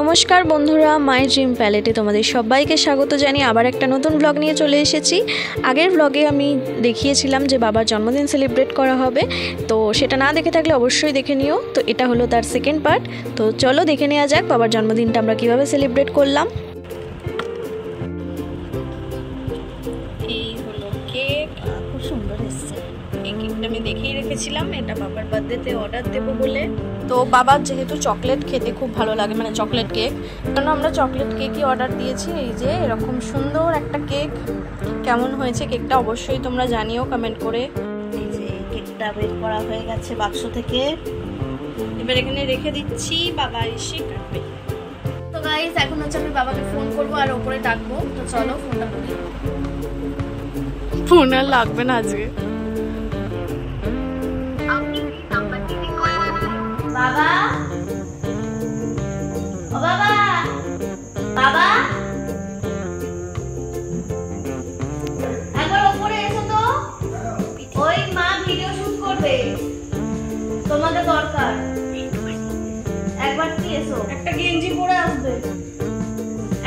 নমস্কার বন্ধুরা, my dream প্যালেটে তোমাদের সবাইকে স্বাগত জানিয়ে আবার একটা নতুন ব্লগ নিয়ে চলে এসেছি। আগের ব্লগে আমি দেখিয়েছিলাম যে বাবার জন্মদিন সেলিব্রেট করা হবে, তো সেটা না দেখে থাকলে অবশ্যই দেখে নিও। তো এটা হলো তার সেকেন্ড পার্ট। তো চলো দেখে নেওয়া যাক বাবার জন্মদিনটা আমরা কীভাবে সেলিব্রেট করলাম। এই হলো কেক, খুব সুন্দর এসেছে। এই কেকটা আমি দেখেই রেখেছিলাম, এটা বাবার বার্থডেতে অর্ডার দেবো বলে। তো বাবার যেহেতু চকলেট খেতে খুব ভালো লাগে, মানে চকলেট কেক, কারণ আমরা চকলেট কেকই অর্ডার দিয়েছি। এই যে এরকম সুন্দর একটা কেক, কেমন হয়েছে কেকটা অবশ্যই তোমরা জানিও কমেন্ট করে। এই যে কেকটা বের করা হয়ে গেছে বাক্স থেকে, এবার এখানে রেখে দিচ্ছি, বাবা এসে কাটবে। তো গাইস এখন হচ্ছে আমি বাবাকে ফোন করবো আর ওপরে ডাকবো। তো চলো ফোনটা করি। ফোন আর লাগবে না আজকে। বাবা, ও বাবা, বাবা একবার উপরে এসো তো, ওই মা ভিডিও শুট করবে, তোমাকে দরকার। একবার কি এসো, একটা গেঞ্জি পরে আসবে,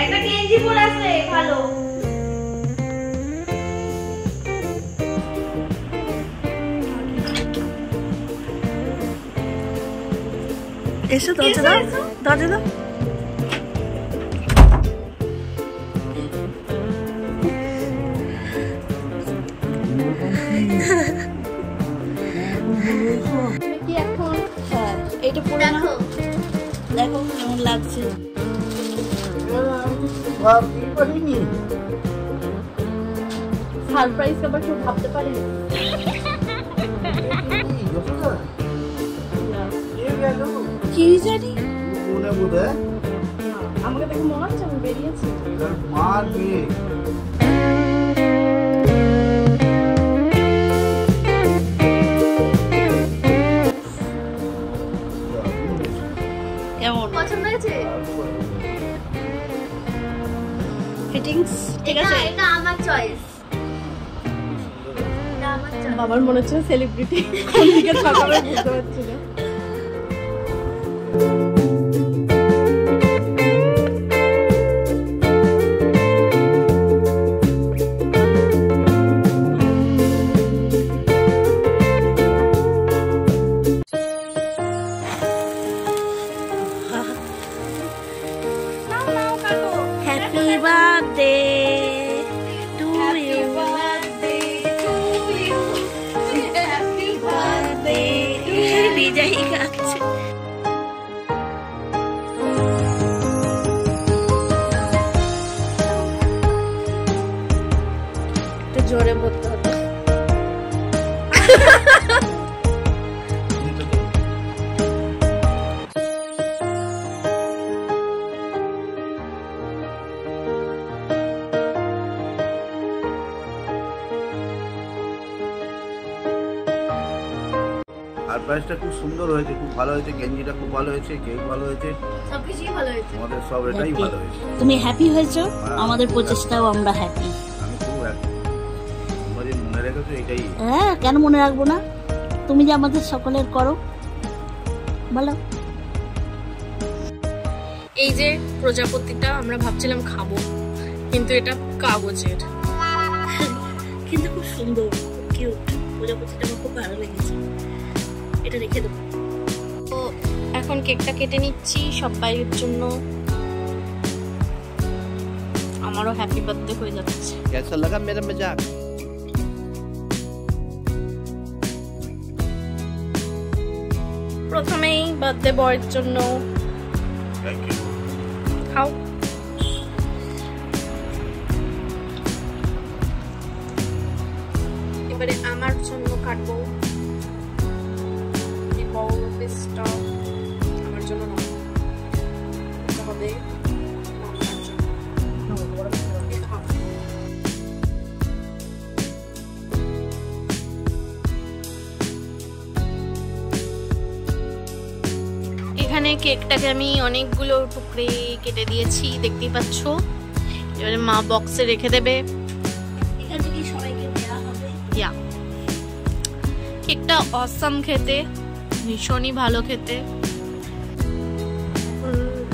একটা গেঞ্জি পরে আসবে ভালো। এসো, দরজা দাও, দরজা দাও। কি এখন? হ্যাঁ, এইটা পুরো দেখো, দেখো কেমন লাগছে। সারপ্রাইজ আবার কেউ ভাবতে পারে। কি জানি, আমাকে দেখে মনে হচ্ছে আমি বেরিয়েছি। কেমন পছন্দ হয়েছে? ফিটিংস ঠিক আছে? এটা আমার চয়েস। বাবার মনে হচ্ছে সেলিব্রিটি, কোন দিকে তাকাবে বুঝতে পারছি না। Happy birthday to you, happy birthday to you, বিজয়ী গাচ্ছে। একটু জোরে বলতে হতো। সারপ্রাইজটা খুব সুন্দর হয়েছে, খুব ভালো হয়েছে, গেঞ্জিটা খুব ভালো হয়েছে, কেক ভালো হয়েছে, সবকিছুই ভালো হয়েছে, আমাদের সব এটাই ভালো হয়েছে। তুমি হ্যাপি হয়েছো, আমাদের প্রচেষ্টাও আমরা হ্যাপি। আমি খুব হ্যাপি, তোমরা যে মনে রেখেছো এটাই। হ্যাঁ, কেন মনে রাখবো না? তুমি যে আমাদের সকলের করো, বলো। এই যে প্রজাপতিটা আমরা ভাবছিলাম খাবো, কিন্তু এটা কাগজের, কিন্তু খুব সুন্দর, খুব কিউট। প্রজাপতিটা আমার খুব ভালো লেগেছে, এটা রেখে দেবো। তো এখন কেকটা কেটে নিচ্ছি সবাইয়ের জন্য, আমারও হ্যাপি বার্থডে হয়ে যাচ্ছে। कैसा लगा मेरा मजाक? প্রথমেই বার্থডে বয়ের জন্য থ্যাংক ইউ। খাও। এবারে আমার জন্য কাটবো, এই বড় পিসটা আমার জন্য না, এটা হবে আমার জন্য। এখানে কেকটাকে আমি অনেকগুলো টুকরে কেটে দিয়েছি, দেখতেই পাচ্ছ। এবারে মা বক্সে রেখে দেবে। এখান থেকে সবাইকে দেওয়া হবে। কেকটা অসাম খেতে, ভীষণই ভালো খেতে।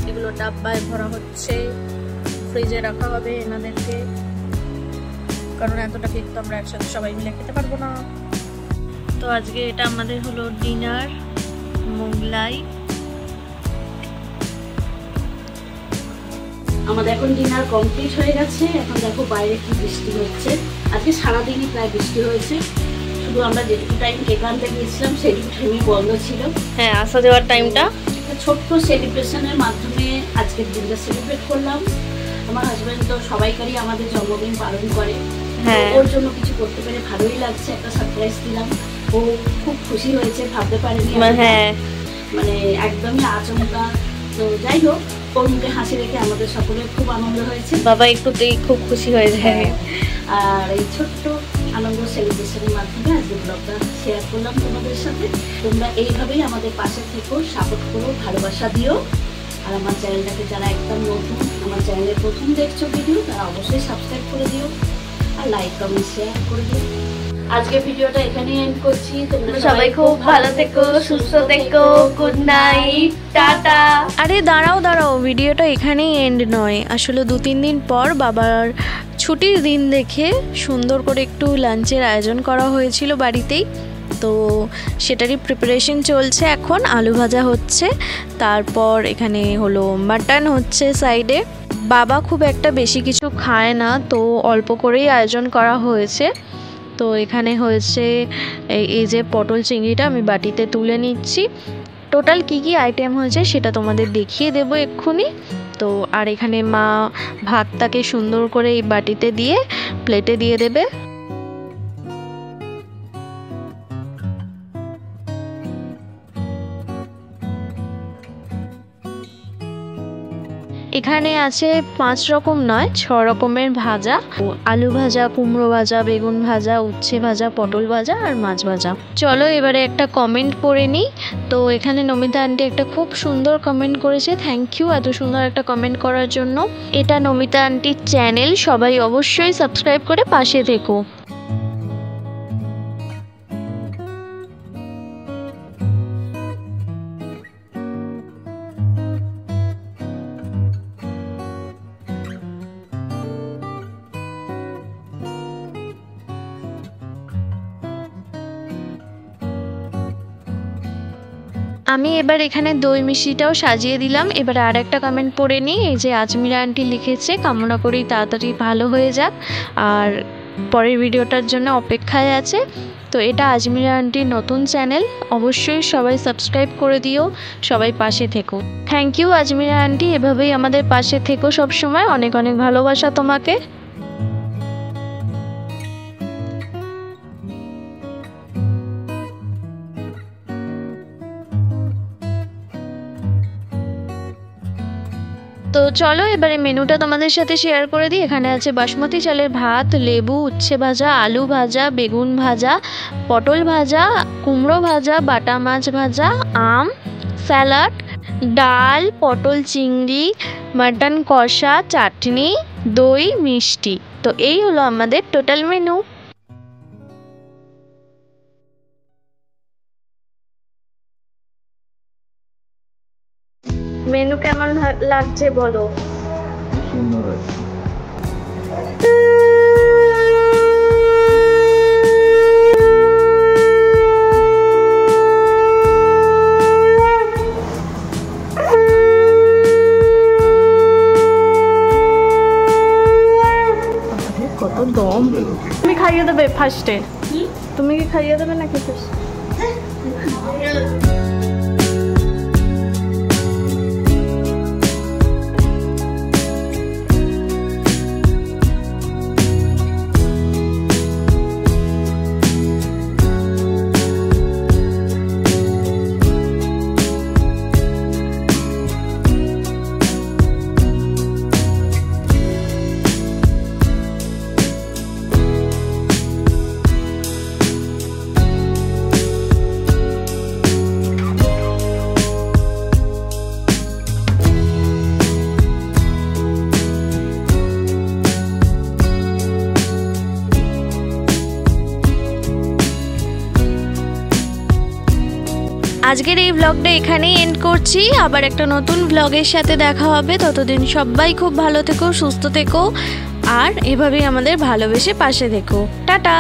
এগুলো এগুলো ডাব্বায় ভরা হচ্ছে, ফ্রিজে রাখা হবে এনাদেরকে, কারণ এতটা কেক তো আমরা একসাথে সবাই মিলে খেতে পারবো না। তো আজকে এটা আমাদের হলো ডিনার, মোগলাই। আমাদের এখন ডিনার কমপ্লিট হয়ে গেছে। এখন দেখো বাইরে কি বৃষ্টি হচ্ছে। আজকে সারাদিনই প্রায় বৃষ্টি হয়েছে, শুধু আমরা যেটুকু টাইম কেক আনতে গিয়েছিলাম সেটুকু টাইমই বন্ধ ছিল। হ্যাঁ, আসা যাওয়ার টাইমটা একটা ছোট্ট সেলিব্রেশনের মাধ্যমে আজকের দিনটা সেলিব্রেট করলাম। আমার হাজব্যান্ড তো সবাইকারই আমাদের জন্মদিন পালন করে, ওর জন্য কিছু করতে পেরে ভালোই লাগছে। একটা সারপ্রাইজ দিলাম, ও খুব খুশি হয়েছে, ভাবতে পারেনি। হ্যাঁ, মানে একদমই আচমকা। তো যাই হোক, ওর মুখে হাসি রেখে আমাদের সকলের খুব আনন্দ হয়েছে। বাবা একটুতেই খুব খুশি হয়ে যায়। আর এই ছোট্ট আনন্দ সেলিব্রেশনের মাধ্যমে আজকে ব্লগটা শেয়ার করলাম তোমাদের সাথে। তোমরা এইভাবেই আমাদের পাশে থেকো, সাপোর্ট করো, ভালোবাসা দিও। আর আমার চ্যানেলটাকে যারা একদম নতুন, আমার চ্যানেলে প্রথম দেখছো ভিডিও, তারা অবশ্যই সাবস্ক্রাইব করে দিও আর লাইক কমেন্ট শেয়ার করে দিও। আজকে ভিডিওটা এখানেই এন্ড করছি। তোমরা সবাই খুব ভালো থেকো, সুস্থ থেকো, গুড নাইট, টাটা। আরে দাঁড়াও, ভিডিওটা এখানেই এন্ড নয়। আসলে 2-3 দিন পর বাবার ছুটির দিন দেখে সুন্দর করে একটু লাঞ্চের আয়োজন করা হয়েছিল বাড়িতেই। তো সেটারই প্রিপারেশন চলছে এখন। আলু ভাজা হচ্ছে, তারপর এখানে হলো মাটন হচ্ছে সাইডে। বাবা খুব একটা বেশি কিছু খায় না, তো অল্প করেই আয়োজন করা হয়েছে। তো এখানে হয়েছে এই যে পটল চিংড়িটা আমি বাটিতে তুলে নিচ্ছি। টোটাল কি কি আইটেম হয়েছে সেটা তোমাদের দেখিয়ে দেব এক্ষুনি। তো আর এখানে মা ভাতটাকে সুন্দর করে এই বাটিতে দিয়ে প্লেটে দিয়ে দেবে। এখানে আছে 5 রকম নয় 6 রকমের ভাজা, আলু ভাজা, কুমড়ো ভাজা, বেগুন ভাজা, উচ্ছে ভাজা, পটল ভাজা আর মাছ ভাজা। চলো এবারে একটা কমেন্ট পড়ে নিই। তো এখানে নমিতা আন্টি একটা খুব সুন্দর কমেন্ট করেছে, থ্যাংক ইউ এত সুন্দর একটা কমেন্ট করার জন্য। এটা নমিতা আন্টির চ্যানেল, সবাই অবশ্যই সাবস্ক্রাইব করে পাশে থেকো। আমি এবার এখানে দই মিষ্টিটাও সাজিয়ে দিলাম। এবার আর একটা কমেন্ট পড়ে নিই। এই যে আজমিরা আন্টি লিখেছে, কামনা করি তাড়াতাড়ি ভালো হয়ে যাক আর পরের ভিডিওটার জন্য অপেক্ষায় আছে। তো এটা আজমিরা আন্টির নতুন চ্যানেল, অবশ্যই সবাই সাবস্ক্রাইব করে দিও, সবাই পাশে থেকো। থ্যাংক ইউ আজমিরা আন্টি, এভাবেই আমাদের পাশে থেকো সব সময়। অনেক অনেক ভালোবাসা তোমাকে। তো চলো এবারে মেনুটা তোমাদের সাথে শেয়ার করে দিই। এখানে আছে বাসমতি চালের ভাত, লেবু, উচ্ছে ভাজা, আলু ভাজা, বেগুন ভাজা, পটল ভাজা, কুমড়ো ভাজা, বাটা মাছ ভাজা, আম, স্যালাড, ডাল, পটল চিংড়ি, মাটন কষা, চাটনি, দই, মিষ্টি। তো এই হলো আমাদের টোটাল মেনু। মেনু কেমন লাগছে বলো? সুন্দর হয়েছে। কত দম। তুমি খাইয়ে দেবে ফার্স্টে? তুমি কি খাইয়ে দেবে নাকি ফার্স্ট? আজকের এই ব্লগটা এখানেই এন্ড করছি। আবার একটা নতুন ব্লগের সাথে দেখা হবে। ততদিন সবাই খুব ভালো থেকো, সুস্থ থেকো, আর এভাবেই আমাদের ভালোবেসে পাশে থেকো। টাটা।